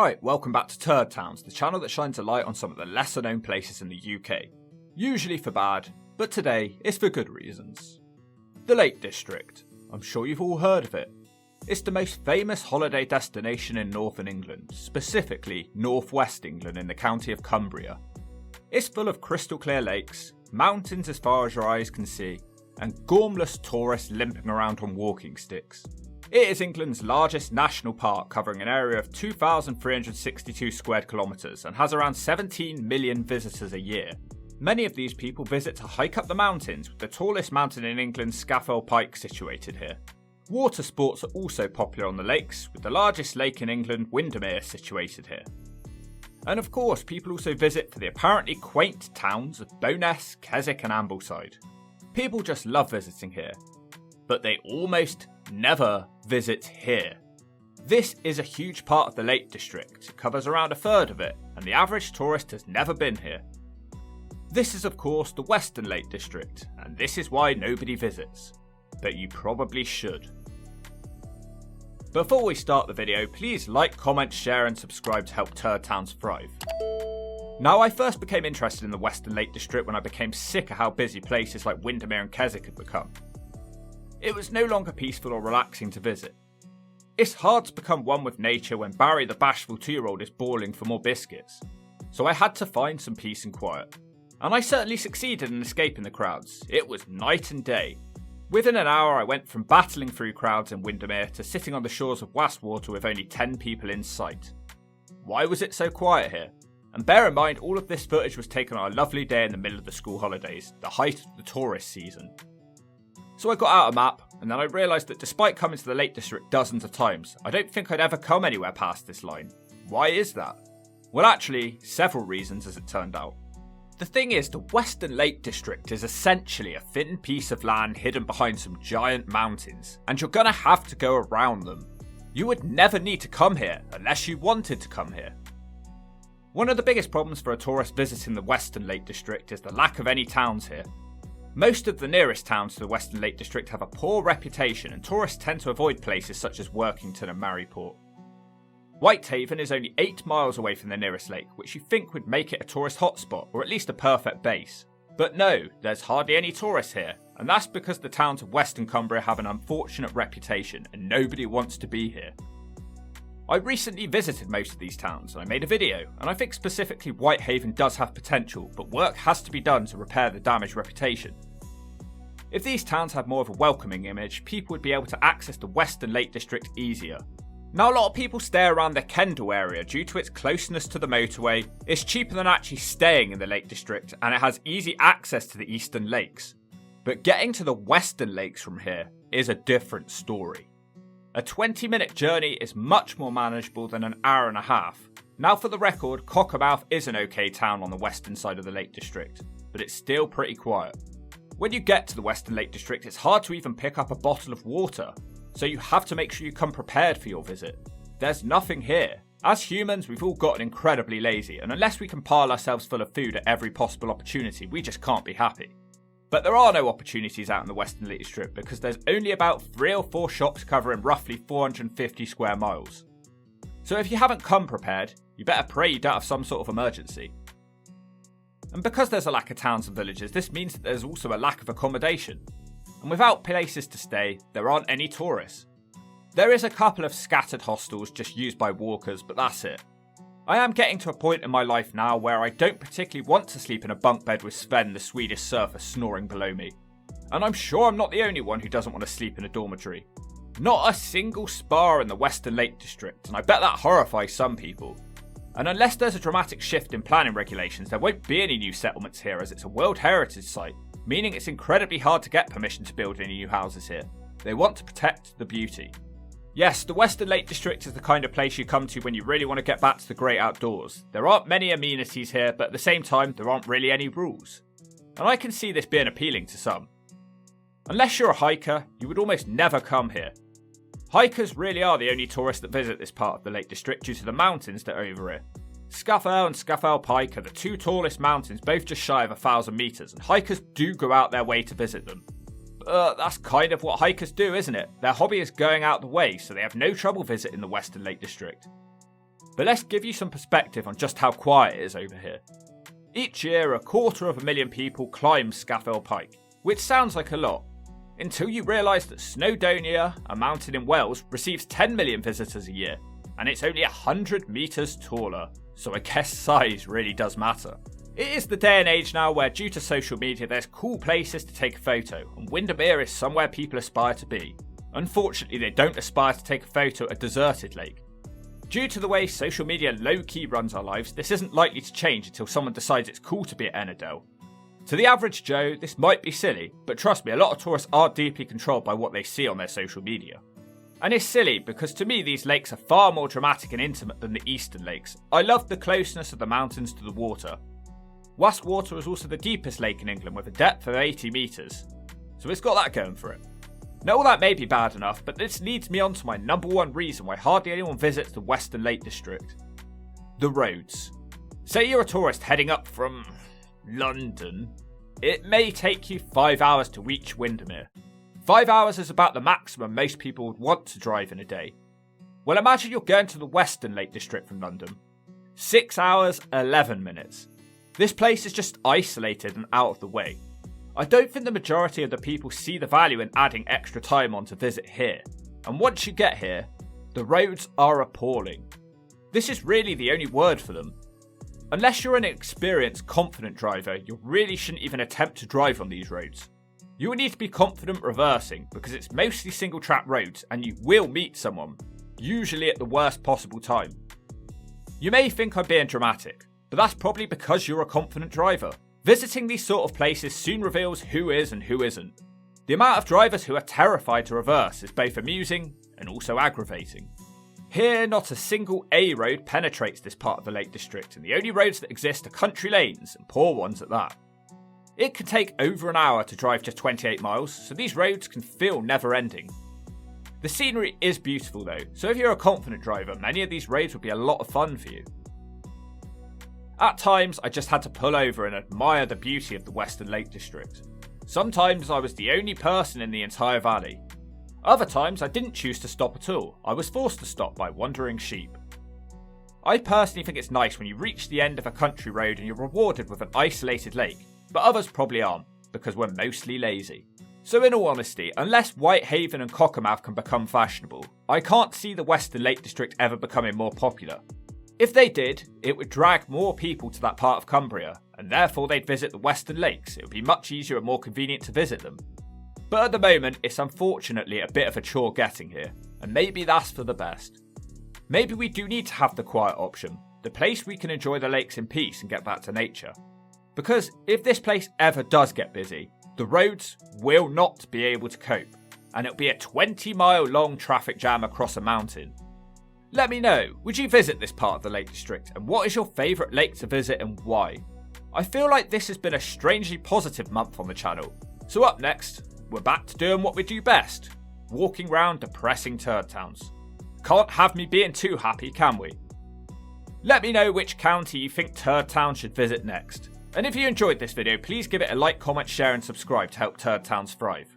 Right, welcome back to Turdtowns, the channel that shines a light on some of the lesser known places in the UK. Usually for bad, but today it's for good reasons. The Lake District. I'm sure you've all heard of it. It's the most famous holiday destination in northern England, specifically northwest England in the county of Cumbria. It's full of crystal clear lakes, mountains as far as your eyes can see, and gormless tourists limping around on walking sticks. It is England's largest national park, covering an area of 2,362 square kilometres and has around 17 million visitors a year. Many of these people visit to hike up the mountains, with the tallest mountain in England, Scafell Pike, situated here. Water sports are also popular on the lakes, with the largest lake in England, Windermere, situated here. And of course, people also visit for the apparently quaint towns of Bowness, Keswick and Ambleside. People just love visiting here, but they almost never visit here. This is a huge part of the Lake District. It covers around a third of it, and the average tourist has never been here. This is of course the Western Lake District, and this is why nobody visits. But you probably should. Before we start the video, please like, comment, share and subscribe to help Turdtowns thrive. Now, I first became interested in the Western Lake District when I became sick of how busy places like Windermere and Keswick had become. It was no longer peaceful or relaxing to visit. It's hard to become one with nature when Barry the bashful 2-year-old is bawling for more biscuits. So I had to find some peace and quiet. And I certainly succeeded in escaping the crowds. It was night and day. Within an hour I went from battling through crowds in Windermere to sitting on the shores of Wastwater with only 10 people in sight. Why was it so quiet here? And bear in mind, all of this footage was taken on a lovely day in the middle of the school holidays, the height of the tourist season. So I got out a map, and then I realised that despite coming to the Lake District dozens of times, I don't think I'd ever come anywhere past this line. Why is that? Well, actually, several reasons as it turned out. The thing is, the Western Lake District is essentially a thin piece of land hidden behind some giant mountains, and you're gonna have to go around them. You would never need to come here unless you wanted to come here. One of the biggest problems for a tourist visiting the Western Lake District is the lack of any towns here. Most of the nearest towns to the Western Lake District have a poor reputation, and tourists tend to avoid places such as Workington and Maryport. Whitehaven is only 8 miles away from the nearest lake, which you think would make it a tourist hotspot, or at least a perfect base. But no, there's hardly any tourists here, and that's because the towns of Western Cumbria have an unfortunate reputation, and nobody wants to be here. I recently visited most of these towns, and I made a video, and I think specifically Whitehaven does have potential, but work has to be done to repair the damaged reputation. If these towns had more of a welcoming image, people would be able to access the Western Lake District easier. Now, a lot of people stay around the Kendal area due to its closeness to the motorway. It's cheaper than actually staying in the Lake District, and it has easy access to the eastern lakes. But getting to the Western Lakes from here is a different story. A 20-minute journey is much more manageable than an hour and a half. Now, for the record, Cockermouth is an okay town on the western side of the Lake District, but it's still pretty quiet. When you get to the Western Lake District, it's hard to even pick up a bottle of water, so you have to make sure you come prepared for your visit. There's nothing here. As humans, we've all gotten incredibly lazy, and unless we can pile ourselves full of food at every possible opportunity, we just can't be happy. But there are no opportunities out in the Western Lake District because there's only about 3 or 4 shops covering roughly 450 square miles. So if you haven't come prepared, you better pray you don't have some sort of emergency. And because there's a lack of towns and villages, this means that there's also a lack of accommodation. And without places to stay, there aren't any tourists. There is a couple of scattered hostels just used by walkers, but that's it. I am getting to a point in my life now where I don't particularly want to sleep in a bunk bed with Sven, the Swedish surfer, snoring below me. And I'm sure I'm not the only one who doesn't want to sleep in a dormitory. Not a single spa in the Western Lake District, and I bet that horrifies some people. And unless there's a dramatic shift in planning regulations, there won't be any new settlements here, as it's a World Heritage Site, meaning it's incredibly hard to get permission to build any new houses here. They want to protect the beauty. Yes, the Western Lake District is the kind of place you come to when you really want to get back to the great outdoors. There aren't many amenities here, but at the same time, there aren't really any rules. And I can see this being appealing to some. Unless you're a hiker, you would almost never come here. Hikers really are the only tourists that visit this part of the Lake District due to the mountains that are over here. Scafell and Scafell Pike are the 2 tallest mountains, both just shy of 1,000 metres, and hikers do go out their way to visit them. That's kind of what hikers do, isn't it? Their hobby is going out the way, so they have no trouble visiting the Western Lake District. But let's give you some perspective on just how quiet it is over here. Each year, 250,000 people climb Scafell Pike, which sounds like a lot, until you realise that Snowdonia, a mountain in Wales, receives 10 million visitors a year, and it's only 100 metres taller, so I guess size really does matter. It is the day and age now where, due to social media, there's cool places to take a photo, and Windermere is somewhere people aspire to be. Unfortunately, they don't aspire to take a photo at a deserted lake. Due to the way social media low-key runs our lives, this isn't likely to change until someone decides it's cool to be at Ennerdale. To the average Joe, this might be silly, but trust me, a lot of tourists are deeply controlled by what they see on their social media. And it's silly because to me these lakes are far more dramatic and intimate than the eastern lakes. I love the closeness of the mountains to the water. Wastwater is also the deepest lake in England with a depth of 80 metres, so it's got that going for it. Now all that may be bad enough, but this leads me on to my number one reason why hardly anyone visits the Western Lake District. The roads. Say you're a tourist heading up from London. It may take you 5 hours to reach Windermere. 5 hours is about the maximum most people would want to drive in a day. Well, imagine you're going to the Western Lake District from London. 6 hours, 11 minutes. This place is just isolated and out of the way. I don't think the majority of the people see the value in adding extra time on to visit here. And once you get here, the roads are appalling. This is really the only word for them. Unless you're an experienced, confident driver, you really shouldn't even attempt to drive on these roads. You will need to be confident reversing because it's mostly single track roads and you will meet someone, usually at the worst possible time. You may think I'm being dramatic, but that's probably because you're a confident driver. Visiting these sort of places soon reveals who is and who isn't. The amount of drivers who are terrified to reverse is both amusing and also aggravating. Here, not a single A road penetrates this part of the Lake District, and the only roads that exist are country lanes, and poor ones at that. It can take over an hour to drive just 28 miles, so these roads can feel never-ending. The scenery is beautiful though, so if you're a confident driver, many of these roads would be a lot of fun for you. At times, I just had to pull over and admire the beauty of the Western Lake District. Sometimes I was the only person in the entire valley. Other times I didn't choose to stop at all, I was forced to stop by wandering sheep. I personally think it's nice when you reach the end of a country road and you're rewarded with an isolated lake, but others probably aren't, because we're mostly lazy. So in all honesty, unless Whitehaven and Cockermouth can become fashionable, I can't see the Western Lake District ever becoming more popular. If they did, it would drag more people to that part of Cumbria, and therefore they'd visit the Western Lakes. It would be much easier and more convenient to visit them. But at the moment, it's unfortunately a bit of a chore getting here, and maybe that's for the best. Maybe we do need to have the quiet option, the place we can enjoy the lakes in peace and get back to nature. Because if this place ever does get busy, the roads will not be able to cope, and it'll be a 20-mile long traffic jam across a mountain. Let me know, would you visit this part of the Lake District, and what is your favourite lake to visit and why? I feel like this has been a strangely positive month on the channel. So up next, we're back to doing what we do best, walking round depressing Turdtowns. Can't have me being too happy, can we? Let me know which county you think Turdtowns should visit next. And if you enjoyed this video, please give it a like, comment, share and subscribe to help Turdtowns thrive.